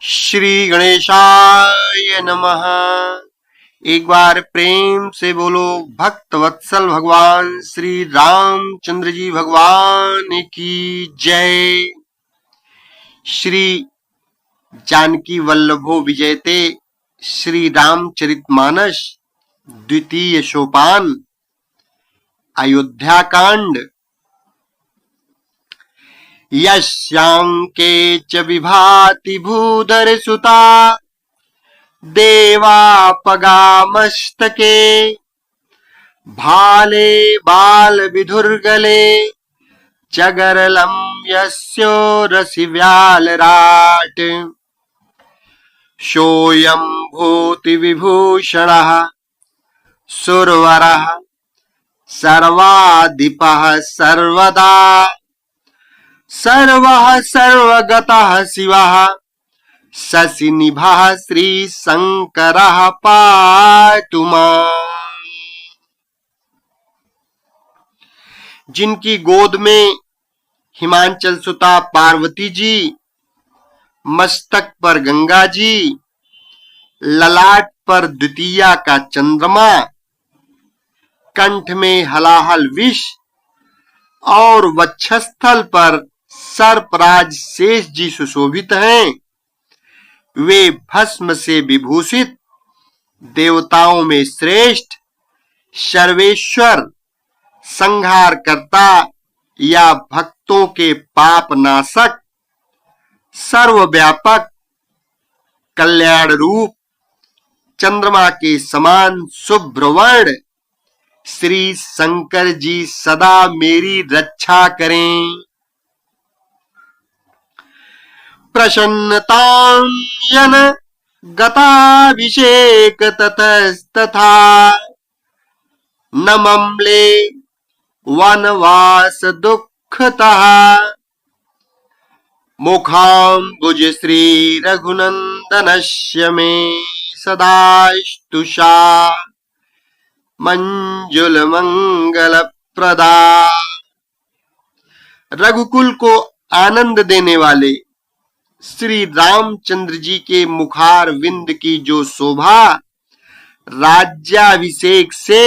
श्री गणेशाय नमः। एक बार प्रेम से बोलो भक्त वत्सल भगवान श्री रामचंद्र जी भगवान की जय। श्री जानकी वल्लभो विजयते श्री रामचरितमानस द्वितीय सोपान अयोध्या कांड। यस्यांके च विभाति भूधर सुता देवापगा मस्तके भाले बाल विधुर्गले चगरलं यस्यो रसि व्यालराट सोऽयं भूति विभूषणः सुरवरः सर्वाधिपः सर्वदा सर्वः सर्वगतः शिवः शशिनिभः श्रीशंकरः पातु माम्। जिनकी गोद में हिमांचल सुता पार्वती जी, मस्तक पर गंगा जी, ललाट पर द्वितीया का चंद्रमा, कंठ में हलाहल विष और वक्षस्थल पर सर्पराज शेष जी सुशोभित हैं। वे भस्म से विभूषित देवताओं में श्रेष्ठ सर्वेश्वर संहार करता या भक्तों के पाप नाशक सर्वव्यापक कल्याण रूप चंद्रमा के समान शुभ्रवर्ण श्री शंकर जी सदा मेरी रक्षा करें। प्रसन्नतां यन गताभिषेक ततस्तथा न मम्ले वनवास दुःखतः मुखाम्बुज श्री रघुनंदनस्य मे सदास्तुषा मंजुल मंगल प्रदा। रघुकुल को आनंद देने वाले श्री रामचंद्र जी के मुखार विंद की जो शोभा राज्याभिषेक से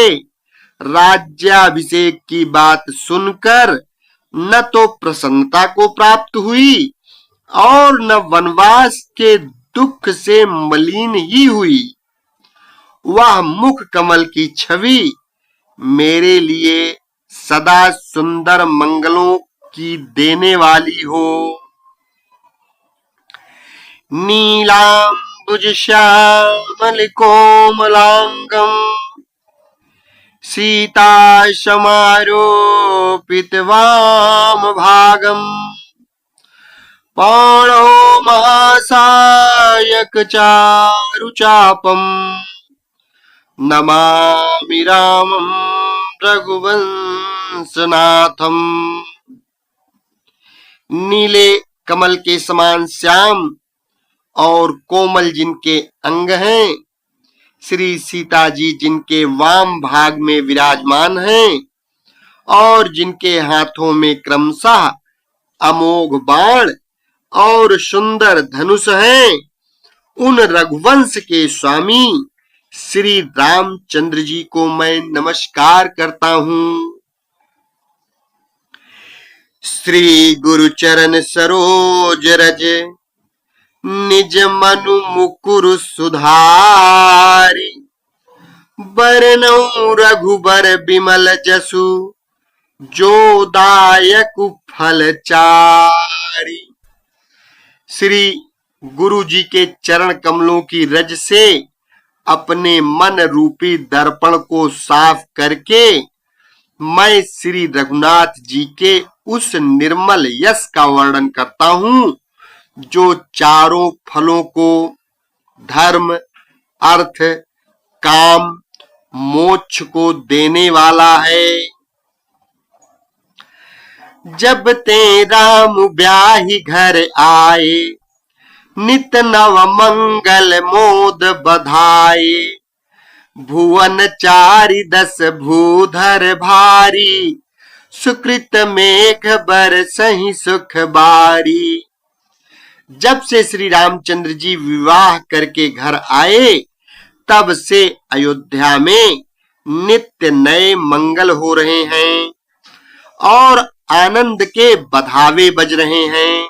राज्याभिषेक की बात सुनकर न तो प्रसन्नता को प्राप्त हुई और न वनवास के दुख से मलिन ही हुई, वह मुख कमल की छवि मेरे लिए सदा सुंदर मंगलों की देने वाली हो। नीलांबुज श्यामल कोमलांगम सीता समारोपित वाम भागम पाणौ महासायक चारु चापम नमामि रामं रघुवंशनाथम। नीले कमल के समान श्याम और कोमल जिनके अंग हैं, श्री सीता जी जिनके वाम भाग में विराजमान हैं और जिनके हाथों में क्रमशः अमोघ बाण और सुंदर धनुष हैं, उन रघुवंश के स्वामी श्री रामचंद्र जी को मैं नमस्कार करता हूँ। श्री गुरु चरण सरोज रज निज मनु मुकुर सुधारी बरनउँ रघुबर बिमल जसु जो दायक फल चारी। श्री गुरु जी के चरण कमलों की रज से अपने मन रूपी दर्पण को साफ करके मैं श्री रघुनाथ जी के उस निर्मल यश का वर्णन करता हूँ जो चारों फलों को धर्म, अर्थ, काम, मोक्ष को देने वाला है। जब ते राम ब्याहि घर आए नित नव मंगल मोद बधाए भुवन चारि दस भूधर भारी सुकृत मेघ बरसहि सुख बारी जब से श्री रामचंद्र जी विवाह करके घर आए तब से अयोध्या में नित्य नए मंगल हो रहे हैं और आनंद के बधावे बज रहे हैं।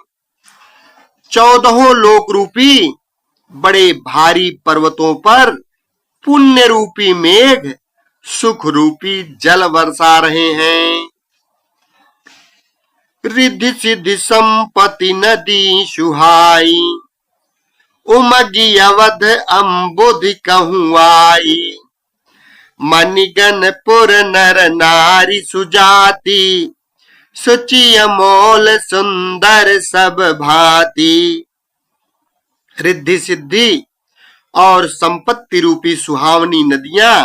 14 लोक रूपी बड़े भारी पर्वतों पर पुण्य रूपी मेघ सुख रूपी जल बरसा रहे हैं। रिद्धि सिद्धि संपत्ति नदी सुहाई, उमगी अवध अम्बुधि कहूआई। मणिगणपुर नर नारी सुजाति, सुचि अमोल सुंदर सब भांति। रिद्धि सिद्धि और संपत्ति रूपी सुहावनी नदियां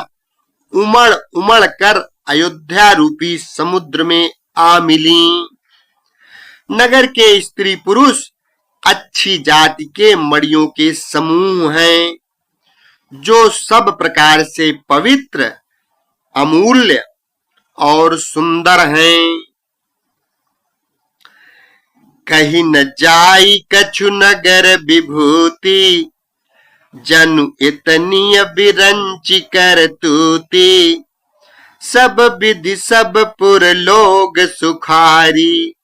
उमड़ उमड़ कर अयोध्या रूपी समुद्र में आ मिली। नगर के स्त्री पुरुष अच्छी जाति के मड़ियों के समूह हैं, जो सब प्रकार से पवित्र, अमूल्य और सुंदर हैं। कहीं न जाई कछु नगर विभूति, जनु इतनी बिरंची करतूती। सब विधि सब पुर लोग सुखारी,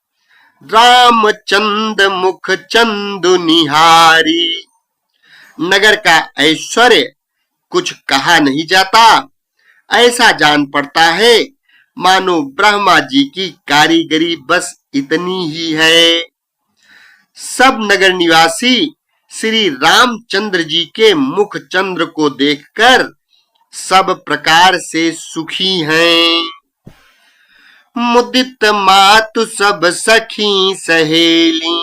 रामचंद्र मुख चंदु निहारी। नगर का ऐश्वर्य कुछ कहा नहीं जाता, ऐसा जान पड़ता है मानो ब्रह्मा जी की कारीगरी बस इतनी ही है। सब नगर निवासी श्री रामचंद्र जी के मुख चंद्र को देखकर सब प्रकार से सुखी हैं। मुदित मातु सब सखी सहेली,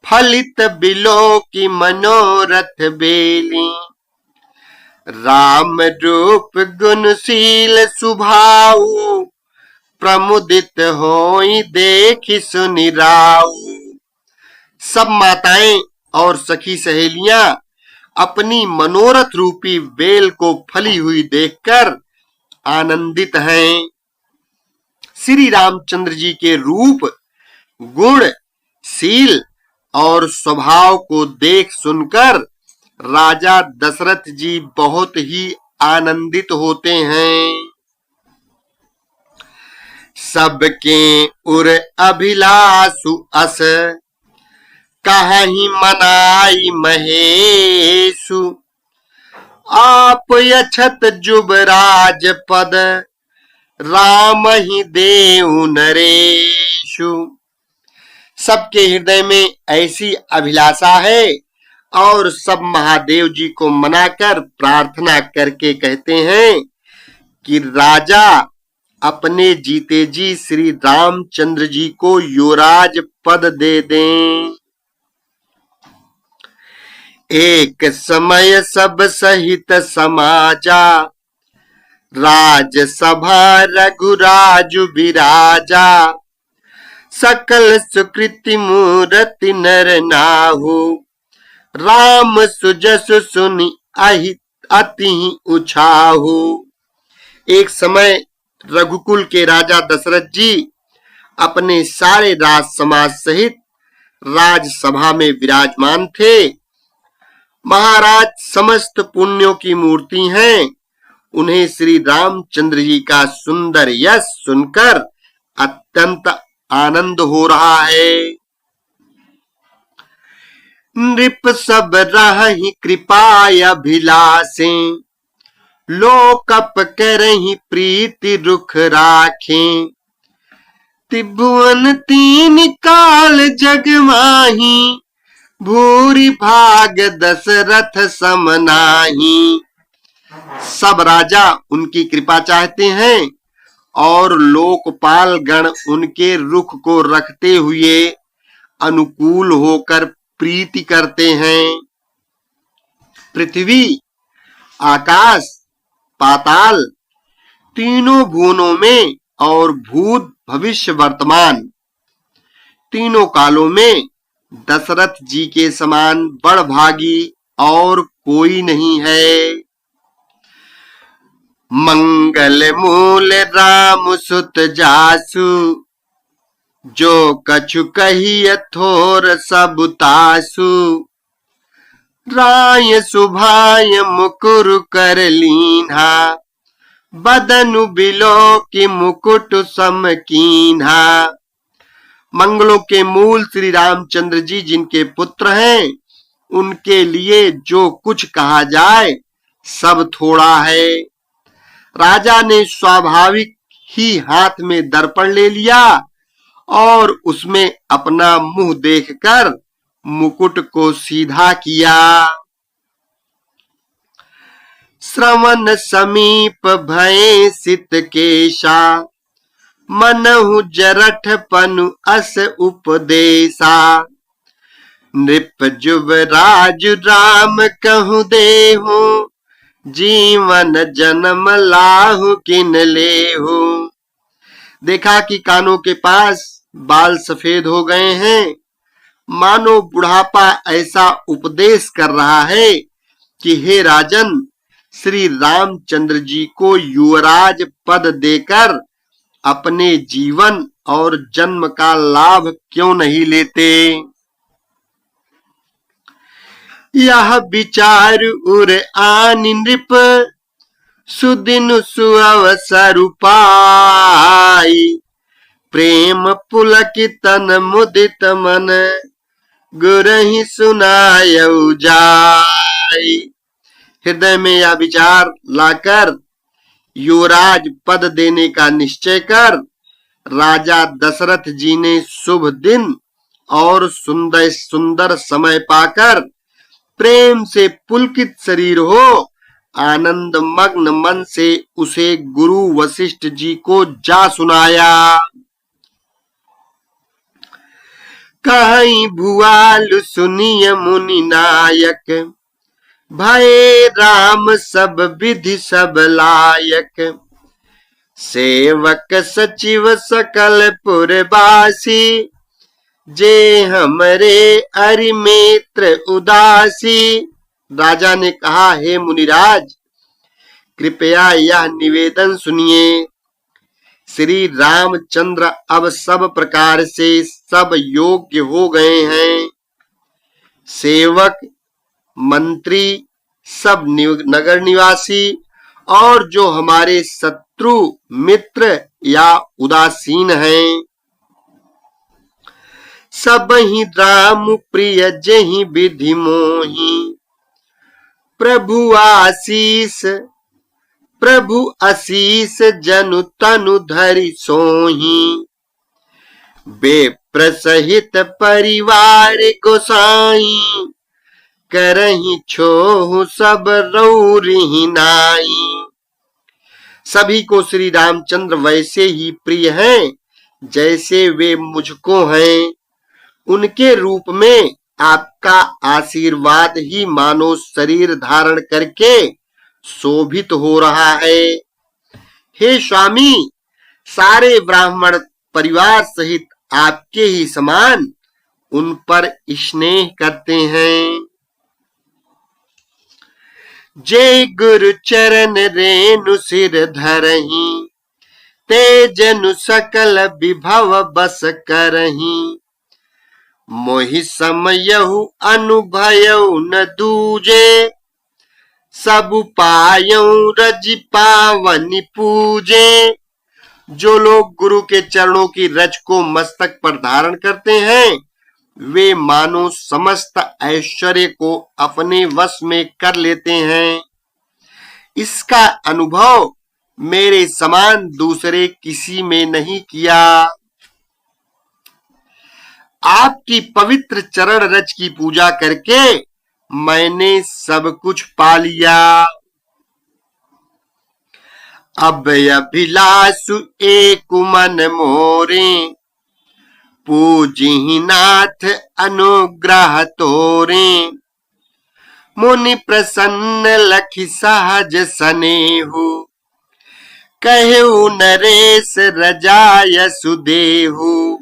फलित बिलो की मनोरथ बेली। राम रूप गुणशील सुभाऊ, प्रमुदित होई देखि सुनि राऊ। सब माताएं और सखी सहेलियां अपनी मनोरथ रूपी बेल को फली हुई देखकर आनंदित हैं। श्री रामचंद्र जी के रूप, गुण, शील और स्वभाव को देख सुनकर राजा दशरथ जी बहुत ही आनंदित होते हैं। सबके उर अभिलाषु अस, कहीं मनाई महेशु। आप यछत जुबराज पद, राम ही देऊ नरेशु। सबके हृदय में ऐसी अभिलाषा है और सब महादेव जी को मनाकर प्रार्थना करके कहते हैं कि राजा अपने जीते जी श्री रामचंद्र जी को युवराज पद दे दें। एक समय सब सहित समाजा, राजसभा रघुराजु विराजा। सकल सुकृति मूर्ति नर नाहु, राम सुजसु सुनि अति उछाहु। एक समय रघुकुल के राजा दशरथ जी अपने सारे राज समाज सहित राजसभा में विराजमान थे। महाराज समस्त पुण्यों की मूर्ति हैं। उन्हें श्री रामचंद्र जी का सुंदर यश सुनकर अत्यंत आनंद हो रहा है। नृप सब रहहि कृपाय अभिलाषे, लोकप करहि प्रीति रुख राखे। त्रिभुवन तीन काल जग माही, भूरि भाग दशरथ सम नाहि। सब राजा उनकी कृपा चाहते हैं और लोकपाल गण उनके रुख को रखते हुए अनुकूल होकर प्रीति करते हैं। पृथ्वी, आकाश, पाताल तीनों भुवनों में और भूत भविष्य वर्तमान तीनों कालों में दशरथ जी के समान बड़भागी और कोई नहीं है। मंगल मूल राम सुत जासु, जो कछु कहिय थोर सब तासु, राय सुभाय मुकुर कर लीन्हा, बदनु बिलो की मुकुट सम कीन्हा। मंगलों के मूल श्री रामचंद्र जी जिनके पुत्र हैं, उनके लिए जो कुछ कहा जाए सब थोड़ा है। राजा ने स्वाभाविक ही हाथ में दर्पण ले लिया और उसमें अपना मुंह देखकर मुकुट को सीधा किया। श्रवण समीप भये सित केशा, मनहु जरठ पनु अस उपदेशा। नृप जुवराज राम कहु देहु, जीवन जन्म लाहु किन लेहु। देखा कि कानों के पास बाल सफेद हो गए हैं, मानो बुढ़ापा ऐसा उपदेश कर रहा है कि हे राजन, श्री रामचंद्र जी को युवराज पद देकर अपने जीवन और जन्म का लाभ क्यों नहीं लेते। यह विचार उर आनि नृप, सुदिन सुअवसर पाई। प्रेम पुलकितन मुदित मन, गुरहि सुनायउ जाई। हृदय में यह विचार लाकर युवराज पद देने का निश्चय कर राजा दशरथ जी ने शुभ दिन और सुंदर सुंदर समय पाकर प्रेम से पुलकित शरीर हो आनंद मग्न मन से उसे गुरु वशिष्ठ जी को जा सुनाया। कहीं भुआल सुनिय मुनि नायक, भय राम सब विधि सब लायक। सेवक सचिव सकल पुरवासी, जे हमरे अरिमेत्र उदासी। राजा ने कहा, हे मुनिराज, कृपया यह निवेदन सुनिए। श्री रामचंद्र अब सब प्रकार से सब योग्य हो गए हैं। सेवक, मंत्री, सब नगर निवासी और जो हमारे शत्रु मित्र या उदासीन हैं, सब ही राम प्रिय जेहि विधि मोहि। प्रभु आशीष जनु तनु धरि सोहि। बेप्र सहित परिवार गोसाई, करहि छोहु सब रौरि नाई। सभी को श्री रामचंद्र वैसे ही प्रिय हैं जैसे वे मुझको हैं। उनके रूप में आपका आशीर्वाद ही मानो शरीर धारण करके शोभित हो रहा है। हे स्वामी, सारे ब्राह्मण परिवार सहित आपके ही समान उन पर स्नेह करते हैं। जय गुरु चरण रेणु सिर धरहि, ते जनु सकल विभव बस करहि। मोहि समयहु अनुभयउ न दूजे, सब पायउ रज पावनि पूजे। जो लोग गुरु के चरणों की रज को मस्तक पर धारण करते हैं, वे मानो समस्त ऐश्वर्य को अपने वश में कर लेते हैं। इसका अनुभव मेरे समान दूसरे किसी में नहीं किया। आपकी पवित्र चरण रज की पूजा करके मैंने सब कुछ पा लिया। अब अभिलाषु एक मन मोरे, पूजिहि नाथ अनुग्रह तोरे। मुनि प्रसन्न लखि सहज सनेहु, कहु नरेश रजाय सुदेहु।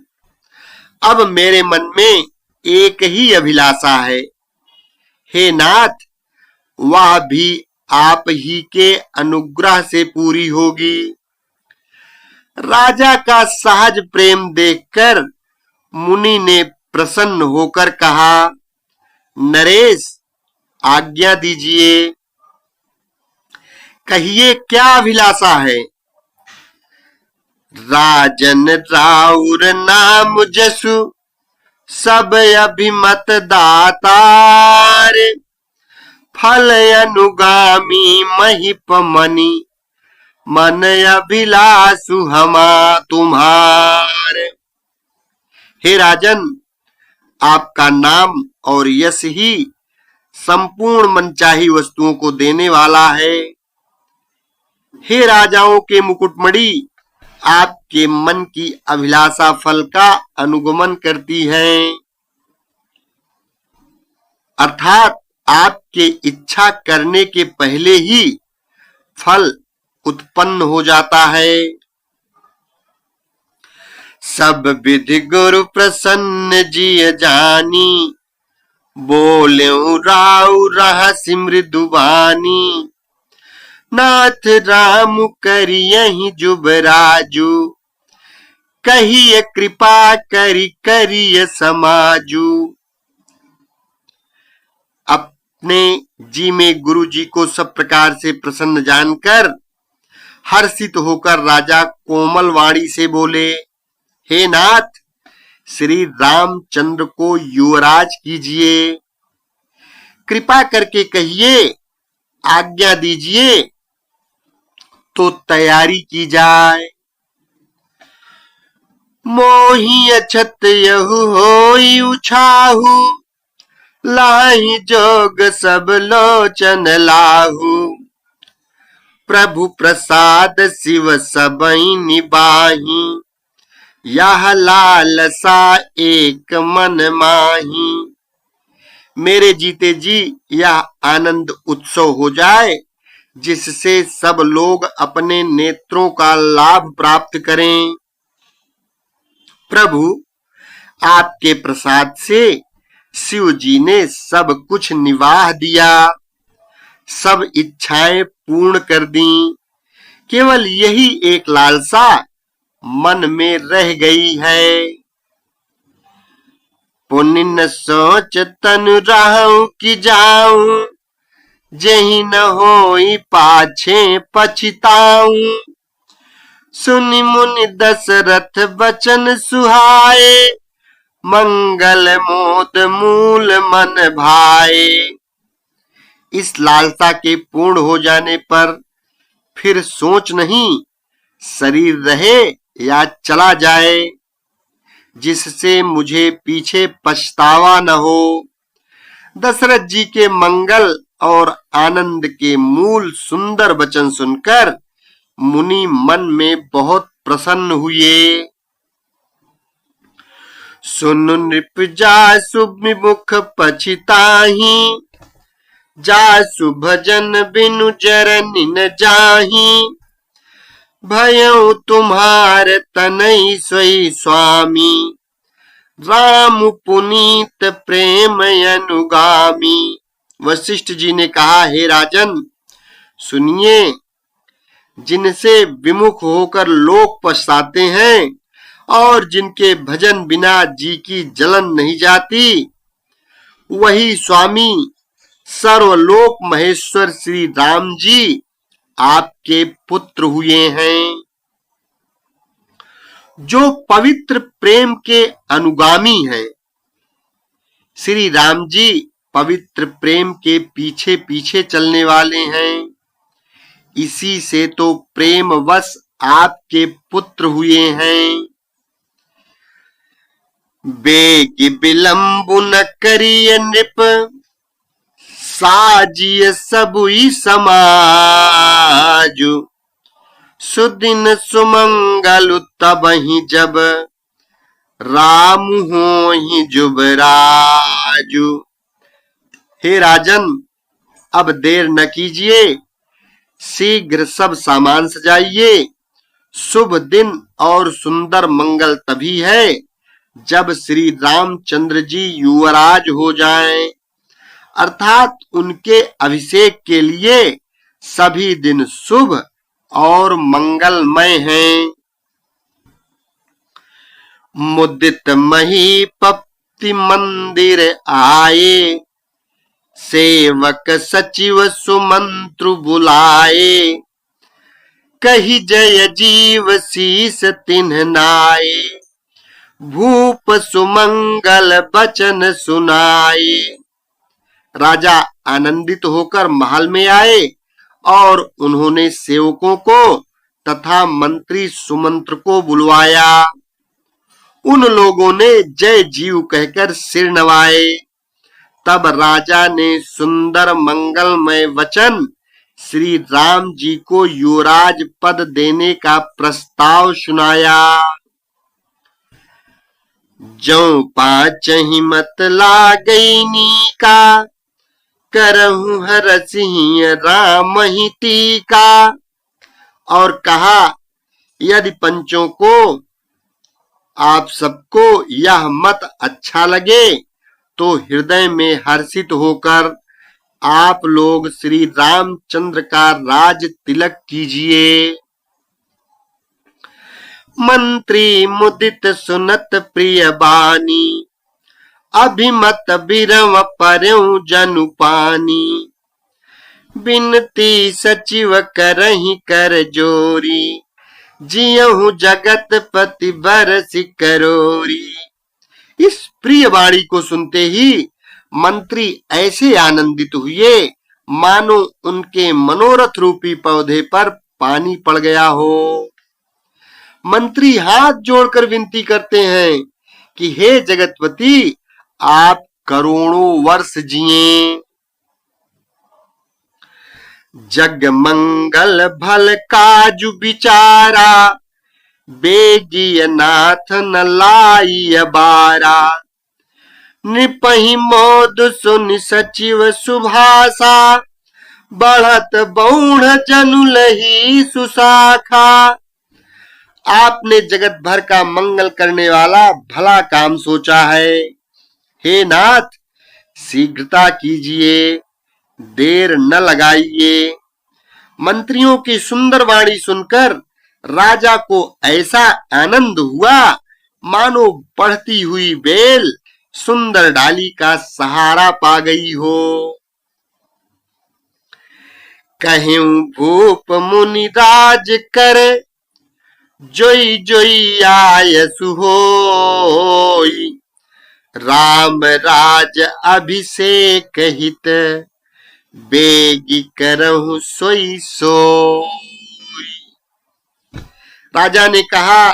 अब मेरे मन में एक ही अभिलाषा है, हे नाथ, वह भी आप ही के अनुग्रह से पूरी होगी। राजा का सहज प्रेम देखकर मुनि ने प्रसन्न होकर कहा, नरेश आज्ञा दीजिए, कहिए क्या अभिलाषा है। राजन राउर नाम जसु सब अभिमत दातार, फल अनुगामी महिप मनि, मन अभिलाषु हमा तुम्हार। हे राजन, आपका नाम और यश ही संपूर्ण मनचाही वस्तुओं को देने वाला है। हे राजाओं के मुकुटमणि, आपके मन की अभिलाषा फल का अनुगमन करती है, अर्थात आपके इच्छा करने के पहले ही फल उत्पन्न हो जाता है। सब विधि गुरु प्रसन्न जिय जानी, बोलेऊ राउ रहसि मृदु वाणी, नाथ राम करियहि जुबराजु, कहिए कृपा करि करिय समाजु। अपने जी में गुरु जी को सब प्रकार से प्रसन्न जानकर हर्षित होकर राजा कोमल वाणी से बोले, हे नाथ, श्री रामचंद्र को युवराज कीजिए, कृपा करके कहिए, आज्ञा दीजिए तो तैयारी की जाए। मोहि अछत यहु होई उछाहु, लाहि जोग सब लोचन लाहु, प्रभु प्रसाद शिव सबई निबाही, यह लालसा एक मन माही। मेरे जीते जी यह आनंद उत्सव हो जाए जिससे सब लोग अपने नेत्रों का लाभ प्राप्त करें। प्रभु, आपके प्रसाद से शिव जी ने सब कुछ निवाह दिया, सब इच्छाएं पूर्ण कर दी, केवल यही एक लालसा मन में रह गई है। पुण्य न सोच तनु रहूं कि जाऊं, जेहि न होई पाछे पछिताऊं, सुनि मुनि दशरथ बचन सुहाए, मंगल मोद मूल मन भाए। इस लालसा के पूर्ण हो जाने पर फिर सोच नहीं, शरीर रहे या चला जाए, जिससे मुझे पीछे पछतावा न हो। दशरथ जी के मंगल और आनंद के मूल सुंदर वचन सुनकर मुनि मन में बहुत प्रसन्न हुए। सुनु नृप जासु विमुख पछिताही, जासु भजन बिनु जरनि न जाही, भयउ तुम्हार तनई सोई स्वामी, राम पुनीत प्रेम अनुगामी। वशिष्ठ जी ने कहा, हे राजन सुनिए, जिनसे विमुख होकर लोग पछताते हैं और जिनके भजन बिना जी की जलन नहीं जाती, वही स्वामी सर्वलोक महेश्वर श्री राम जी आपके पुत्र हुए हैं। जो पवित्र प्रेम के अनुगामी हैं, श्री राम जी पवित्र प्रेम के पीछे पीछे चलने वाले हैं, इसी से तो प्रेम वश आपके पुत्र हुए हैं। बेग विलंबु न करिय नृप, साजिय सबुई समाजु, सुदिन सुमंगल तबहि जब, राम होहि जुबराजु। हे राजन, अब देर न कीजिए, शीघ्र सब सामान सजाइए। शुभ दिन और सुंदर मंगल तभी है जब श्री रामचंद्र जी युवराज हो जाएं, अर्थात उनके अभिषेक के लिए सभी दिन शुभ और मंगलमय हैं। मुदित महीपति मंदिर आए, सेवक सचिव सुमंत्रु बुलाए, कही जय जीव शीस तिन्ह नाए, भूप सुमंगल बचन सुनाए। राजा आनंदित होकर महल में आए और उन्होंने सेवकों को तथा मंत्री सुमंत्र को बुलवाया। उन लोगों ने जय जीव कहकर सिर नवाए। तब राजा ने सुंदर मंगलमय वचन श्री राम जी को युवराज पद देने का प्रस्ताव सुनाया। ज्यों पाचहि मत लागई नीका, करहु हरसिंह राम ही टीका। और कहा, यदि पंचों को आप सबको यह मत अच्छा लगे तो हृदय में हर्षित होकर आप लोग श्री रामचंद्र का राज तिलक कीजिए। मंत्री मुदित सुनत प्रिय बानी, अभिमत बिरव परऊ जनु पानी। बिनती सचिव करहि कर जोरी, जियहु जगत पति बरसि करोरी। इस प्रिय वाणी को सुनते ही मंत्री ऐसे आनंदित हुए मानो उनके मनोरथ रूपी पौधे पर पानी पड़ गया हो। मंत्री हाथ जोड़कर विनती करते हैं कि हे जगतपति, आप करोड़ों वर्ष जिए। जग मंगल भल काजु बिचारा, बेगिय नाथ न लाई बारा। नृपहि मोद सुनि सचिव सुभाषा, बढ़त बौढ़ जनु लही सुशाखा। आपने जगत भर का मंगल करने वाला भला काम सोचा है। हे नाथ, शीघ्रता कीजिए, देर न लगाइए। मंत्रियों की सुंदर वाणी सुनकर राजा को ऐसा आनंद हुआ मानो बढ़ती हुई बेल सुंदर डाली का सहारा पा गई हो। कहीं भूप मुनि राज कर, जोई जोई आयसु होई। राम राज अभिषेक हित, बेगी करहु सोई सोई। राजा ने कहा,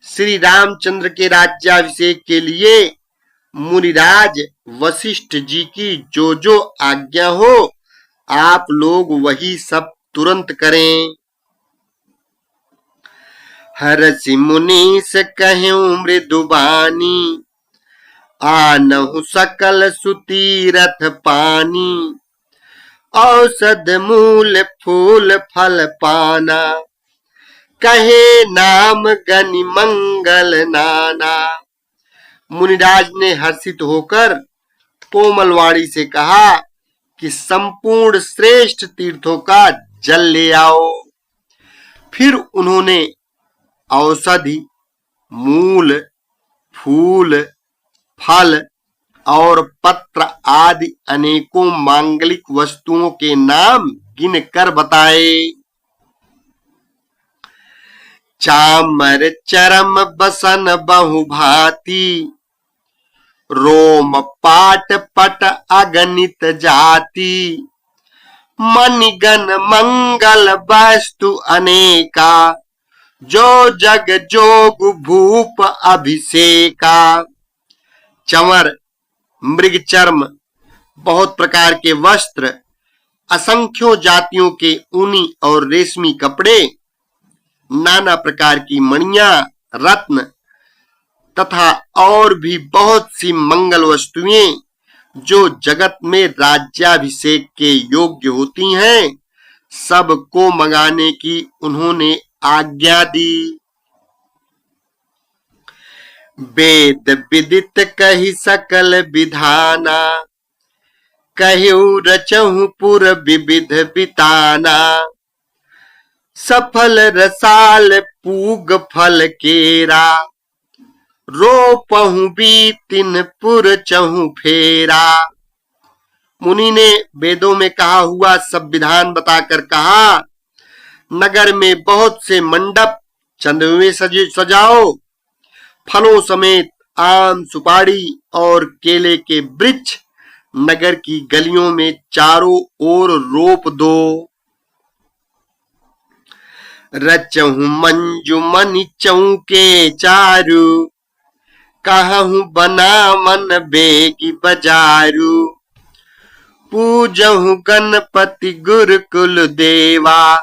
श्री रामचंद्र के राज्याभिषेक के लिए मुनिराज वशिष्ठ जी की जो जो आज्ञा हो आप लोग वही सब तुरंत करें। हरसि मुनीस कहूं मृदुबानी, आनहु सकल सुतीरथ पानी। औषध मूल फूल फल पाना, कहे नाम गनि मंगल नाना। मुनिराज ने हर्षित होकर कोमल वाणी से कहा कि संपूर्ण श्रेष्ठ तीर्थों का जल ले आओ। फिर उन्होंने औषधि, मूल, फूल, फल और पत्र आदि अनेकों मांगलिक वस्तुओं के नाम गिन कर बताए। चामर चरम बसन बहु भांति, रोम पाट पट अगणित जाति। मणिगण मंगल वस्तु अनेका, जो जग जोग भूप अभिषेका। चंवर, मृग चर्म, बहुत प्रकार के वस्त्र, असंख्यों जातियों के ऊनी और रेशमी कपड़े, नाना प्रकार की मणियां, रत्न तथा और भी बहुत सी मंगल वस्तुएं जो जगत में राज्याभिषेक के योग्य होती हैं, सबको मंगाने की उन्होंने आज्ञा दी। वेद विदित कही सकल विधाना, कहु रचहु पुर विविध बिताना। सफल रसाल पूग फल केरा, रोपहु बीतिन पुर चहु फेरा। मुनि ने वेदों में कहा हुआ सब विधान बताकर कहा, नगर में बहुत से मंडप चंदवे सजाओ, फलों समेत आम, सुपारी और केले के वृक्ष नगर की गलियों में चारों ओर रोप दो। रचहु मंजुमनि चौके चारु, कहूं बना मन बेगी बजारू। पूजहु गणपति गुरुकुल देवा,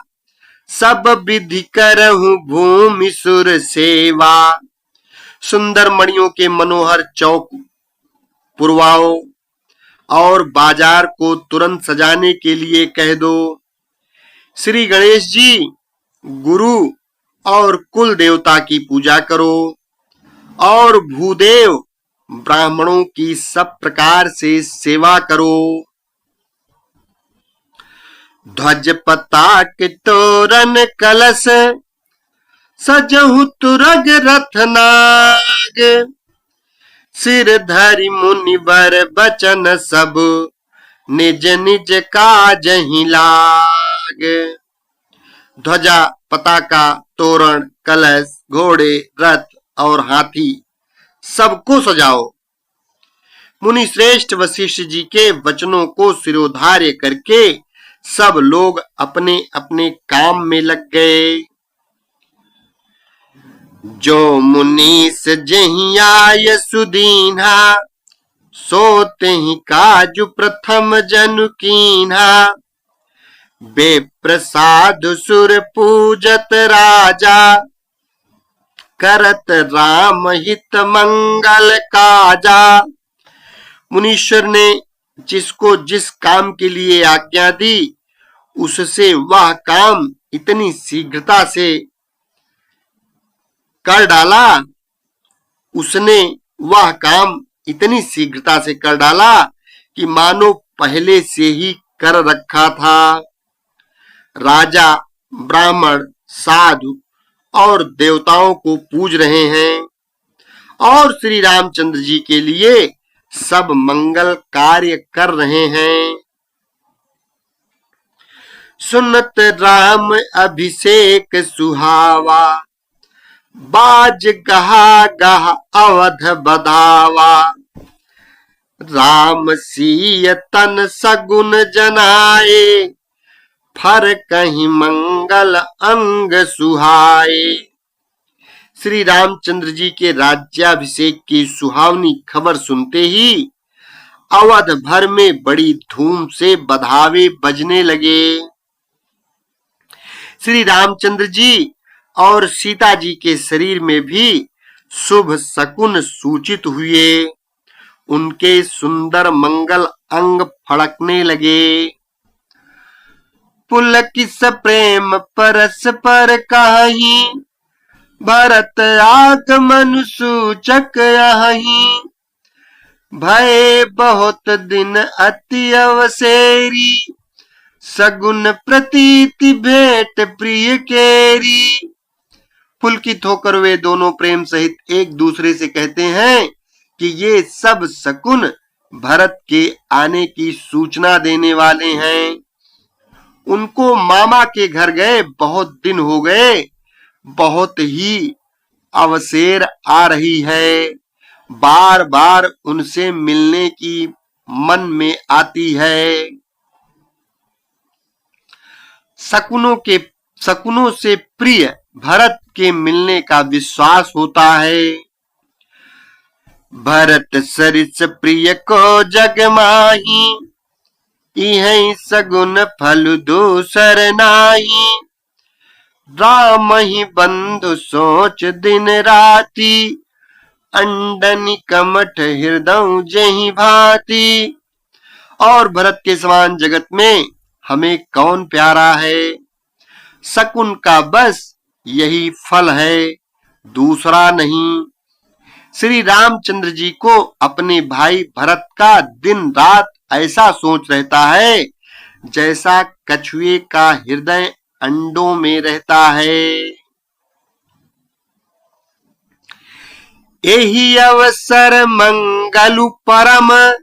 सब विधि करहु भूमि सुर सेवा। सुंदर मणियों के मनोहर चौक पुरवाओ और बाजार को तुरंत सजाने के लिए कह दो। श्री गणेश जी, गुरु और कुल देवता की पूजा करो और भूदेव ब्राह्मणों की सब प्रकार से सेवा करो। ध्वज पताक तोरण कलश, सजहु तुरग रथनाग। सिर धरि मुनिवर बचन सब, निज निज काजहि लाग। ध्वजा, पताका, तोरण, कलश, घोड़े, रथ और हाथी सबको सजाओ। मुनि श्रेष्ठ वशिष्ठ जी के वचनों को शिरोधार्य करके सब लोग अपने अपने काम में लग गए। जो मुनीस जहि आय सुदीन्हा, सोते ही काजु प्रथम जनु कीन्हा। बेप्रसाद सुर पूजत राजा, करत राम हित मंगल काजा। मुनीश्वर ने जिसको जिस काम के लिए आज्ञा दी, उससे वह काम इतनी शीघ्रता से कर डाला उसने वह काम इतनी शीघ्रता से कर डाला कि मानो पहले से ही कर रखा था। राजा, ब्राह्मण, साधु और देवताओं को पूज रहे हैं और श्री रामचंद्र जी के लिए सब मंगल कार्य कर रहे हैं। सुनत राम अभिषेक सुहावा, बाज गहा गहा अवध बधावा। राम सीय तन सगुन जनाए, फर कहीं मंगल अंग सुहाए। श्री रामचंद्र जी के राज्याभिषेक की सुहावनी खबर सुनते ही अवध भर में बड़ी धूम से बधावे बजने लगे। श्री रामचंद्र जी और सीता जी के शरीर में भी शुभ शकुन सूचित हुए। उनके सुंदर मंगल अंग फड़कने लगे। पुलकित प्रेम परस पर कहीं, भरत आगमन सूचक यहीं। भय बहुत दिन अति अवसेरी, सगुन प्रतीति भेंट प्रिय केरी। पुलकित होकर वे दोनों प्रेम सहित एक दूसरे से कहते हैं कि ये सब शकुन भरत के आने की सूचना देने वाले हैं। उनको मामा के घर गए बहुत दिन हो गए, बहुत ही अवसेर आ रही है। बार बार उनसे मिलने की मन में आती है। शकुनों से प्रिय भरत के मिलने का विश्वास होता है। भरत सरिस प्रिय को जग माही, इहि सगुन फल दूसर नाही। राम ही बंधु सोच दिन राती, अंडनी कमठ हृदय जहि भांति। और भरत के समान जगत में हमें कौन प्यारा है। शकुन का बस यही फल है, दूसरा नहीं। श्री रामचंद्र जी को अपने भाई भरत का दिन रात ऐसा सोच रहता है जैसा कछुए का हृदय अंडों में रहता है। एहि अवसर मंगलु परम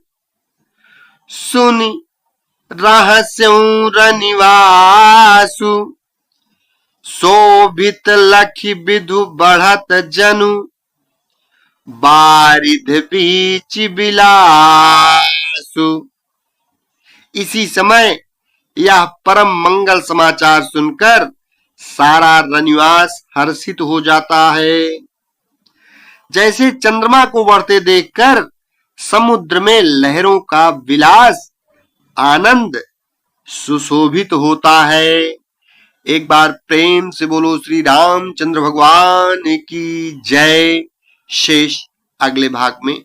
सुनि रहस्यु रनिवासु शोभित लखि विधु बढ़त जनु बारिध बीच बिलासु। इसी समय यह परम मंगल समाचार सुनकर सारा रनिवास हर्षित हो जाता है। जैसे चंद्रमा को बढ़ते देखकर समुद्र में लहरों का विलास आनंद सुशोभित होता है। एक बार प्रेम से बोलो श्री रामचंद्र भगवान की जय। शेष अगले भाग में